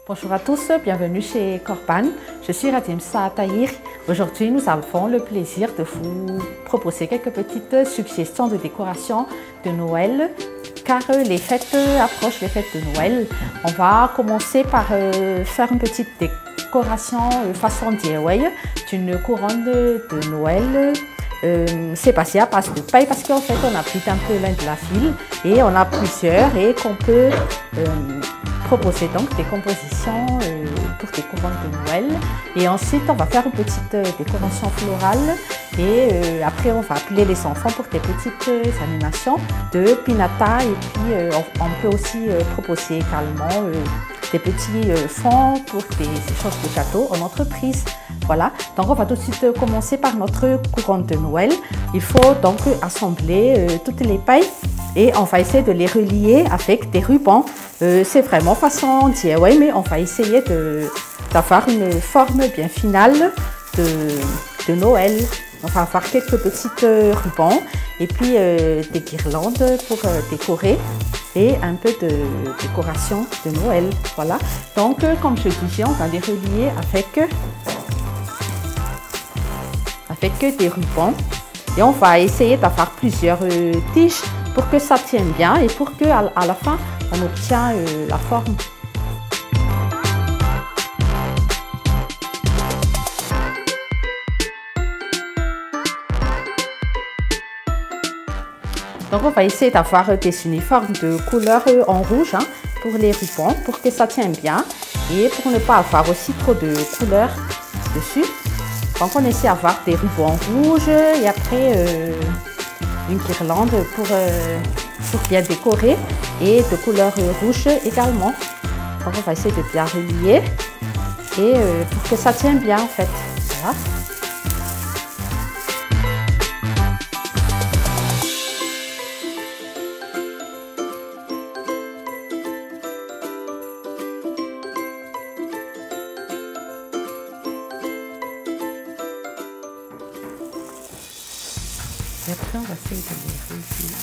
Bonjour à tous, bienvenue chez Corban. Je suis Radimsa Tahir. Aujourd'hui, nous avons le plaisir de vous proposer quelques petites suggestions de décoration de Noël, car les fêtes approchent, les fêtes de Noël. On va commencer par faire une petite décoration façon DIY d'une couronne de Noël. C'est passé à base de paille parce qu'en fait on a pris un peu l'un de la file et on a plusieurs et qu'on peut proposer donc des compositions pour des couronnes de Noël. Et ensuite on va faire une petite décoration florale et après on va appeler les enfants pour des petites animations de pinata et puis on peut aussi proposer également des petits fonds pour des échanges de gâteaux en entreprise. Voilà, donc on va tout de suite commencer par notre couronne de Noël. Il faut donc assembler toutes les pailles et on va essayer de les relier avec des rubans. C'est vraiment façon DIY, mais on va essayer d'avoir une forme bien finale de Noël. On va avoir quelques petites rubans et puis des guirlandes pour décorer et un peu de décoration de Noël. Voilà, donc comme je disais, on va les relier avec des rubans et on va essayer d'avoir plusieurs tiges pour que ça tienne bien et pour que à la fin on obtient la forme. Donc on va essayer d'avoir des uniformes de couleur en rouge pour les rubans pour que ça tienne bien et pour ne pas avoir aussi trop de couleurs dessus. Donc on essaie d'avoir des rubans rouges et après une guirlande pour bien décorer et de couleur rouge également. Donc on va essayer de bien relier et pour que ça tienne bien en fait. Voilà. Et après, on va essayer de les relier.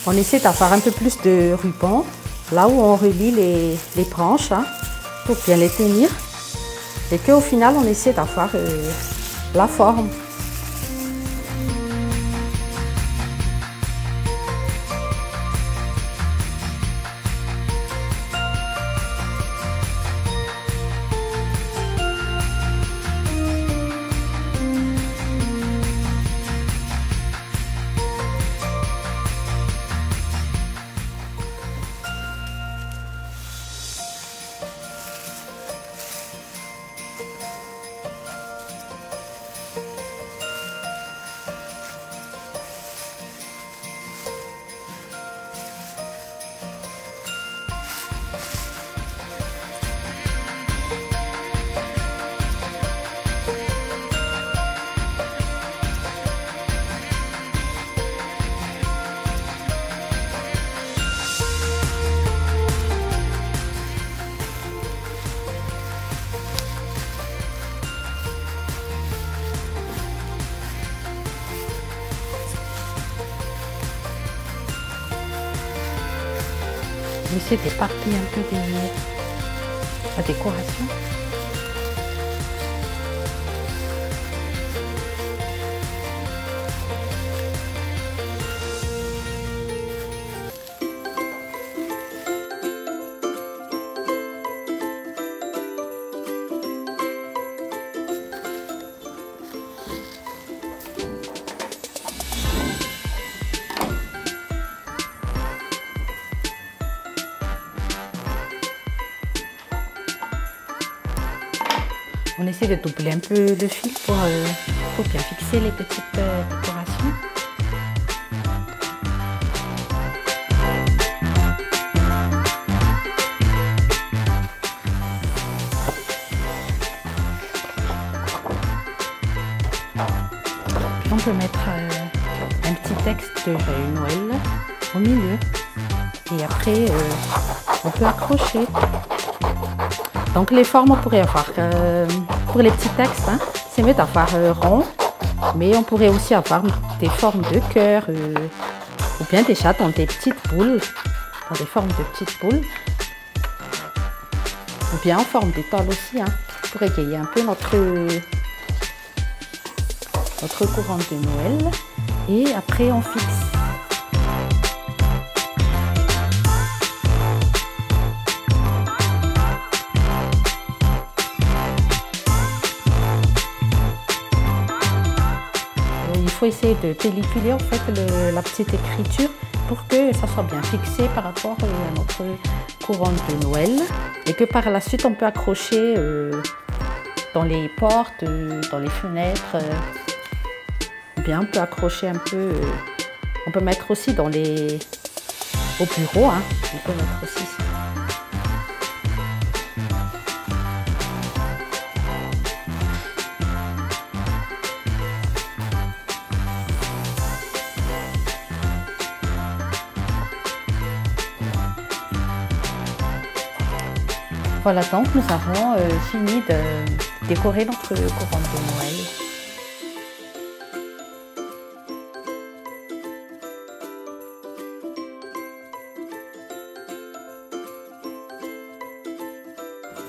On essaie d'avoir un peu plus de ruban là où on relie les branches pour bien les tenir et qu'au final on essaie d'avoir la forme. On essaie d'éparpiller un peu la décoration. On essaie de doubler un peu le fil pour bien fixer les petites décorations. peut mettre un petit texte de Joyeux Noël au milieu. Et après, on peut accrocher. Donc les formes, on pourrait avoir, pour les petits textes, hein, c'est mieux d'avoir rond. Mais on pourrait aussi avoir des formes de cœur ou bien déjà dans des petites boules, dans des formes de petites boules. Ou bien en forme d'étoile aussi, hein, pour égayer un peu notre couronne de Noël. Et après on fixe. Il faut essayer de pelliculer en fait la petite écriture pour que ça soit bien fixé par rapport à notre couronne de Noël et que par la suite on peut accrocher dans les portes, dans les fenêtres. Bien, on peut accrocher un peu, on peut mettre aussi au bureau, hein, on peut mettre aussi ça. Voilà, donc nous avons fini de décorer notre couronne de Noël.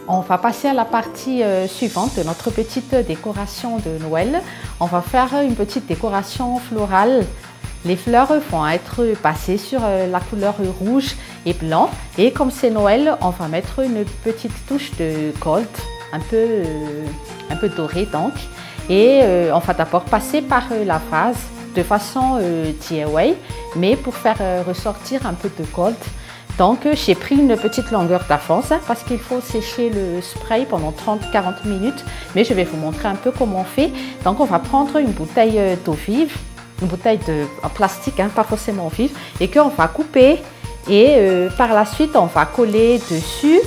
On va passer à la partie suivante de notre petite décoration de Noël. On va faire une petite décoration florale. Les fleurs vont être passées sur la couleur rouge et blanc. Et comme c'est Noël, on va mettre une petite touche de gold, un peu doré donc. Et on va d'abord passer par la vase de façon DIY, mais pour faire ressortir un peu de gold. Donc j'ai pris une petite longueur d'avance parce qu'il faut sécher le spray pendant 30-40 minutes. Mais je vais vous montrer un peu comment on fait. Donc on va prendre une bouteille d'eau vive, une bouteille en plastique, hein, pas forcément vive, et qu'on va couper. Et par la suite, on va coller dessus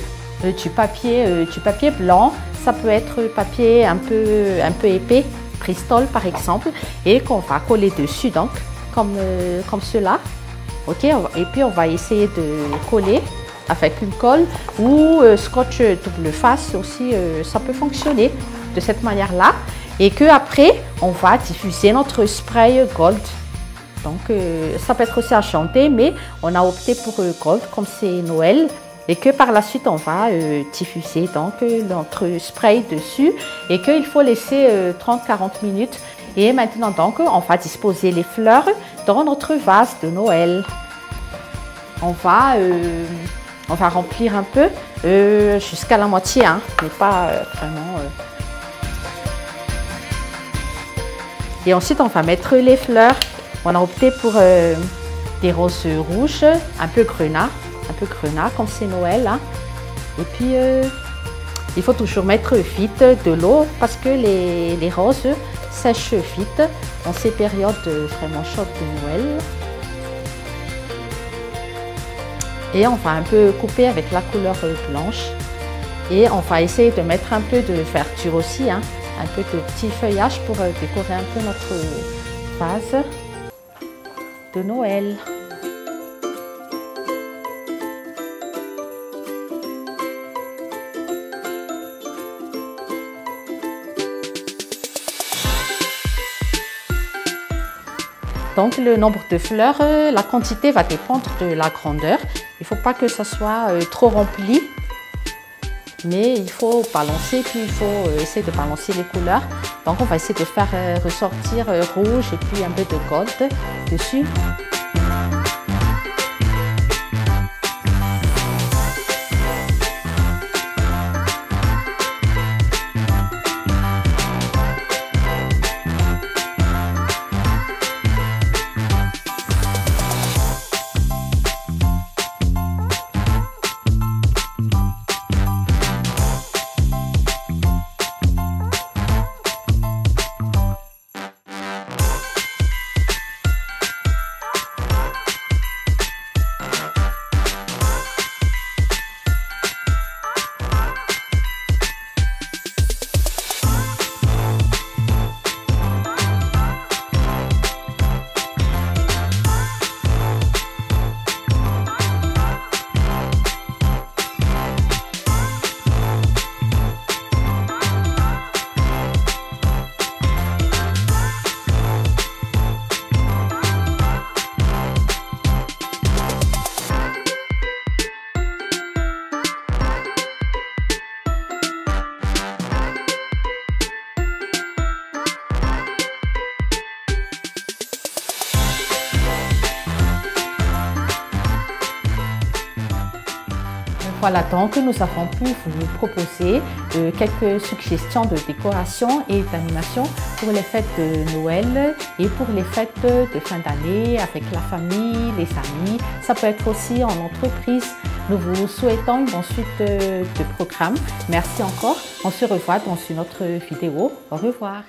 du papier blanc. Ça peut être papier un peu épais, Bristol par exemple, et qu'on va coller dessus, donc comme cela. Ok, et puis on va essayer de coller avec une colle ou scotch double face aussi, ça peut fonctionner de cette manière-là. Et que après, on va diffuser notre spray gold. Donc ça peut être aussi enchanté, mais on a opté pour gold comme c'est Noël. Et que par la suite, on va diffuser donc notre spray dessus et qu'il faut laisser 30-40 minutes. Et maintenant, donc, on va disposer les fleurs dans notre vase de Noël. On va remplir un peu jusqu'à la moitié, hein, mais pas vraiment. Et ensuite, on va mettre les fleurs. On a opté pour des roses rouges, un peu grenat comme c'est Noël. Hein. Et puis, il faut toujours mettre vite de l'eau parce que les roses sèchent vite dans ces périodes vraiment chaudes de Noël. Et on va un peu couper avec la couleur blanche. Et on va essayer de mettre un peu de verdure aussi, hein, un peu de petit feuillage pour décorer un peu notre vase de Noël. Donc le nombre de fleurs, la quantité va dépendre de la grandeur. Il ne faut pas que ça soit trop rempli, mais il faut balancer, puis il faut essayer de balancer les couleurs. Donc on va essayer de faire ressortir rouge et puis un peu de gold dessus. Voilà donc, nous avons pu vous proposer quelques suggestions de décoration et d'animation pour les fêtes de Noël et pour les fêtes de fin d'année avec la famille, les amis. Ça peut être aussi en entreprise. Nous vous souhaitons une bonne suite de programme. Merci encore. On se revoit dans une autre vidéo. Au revoir.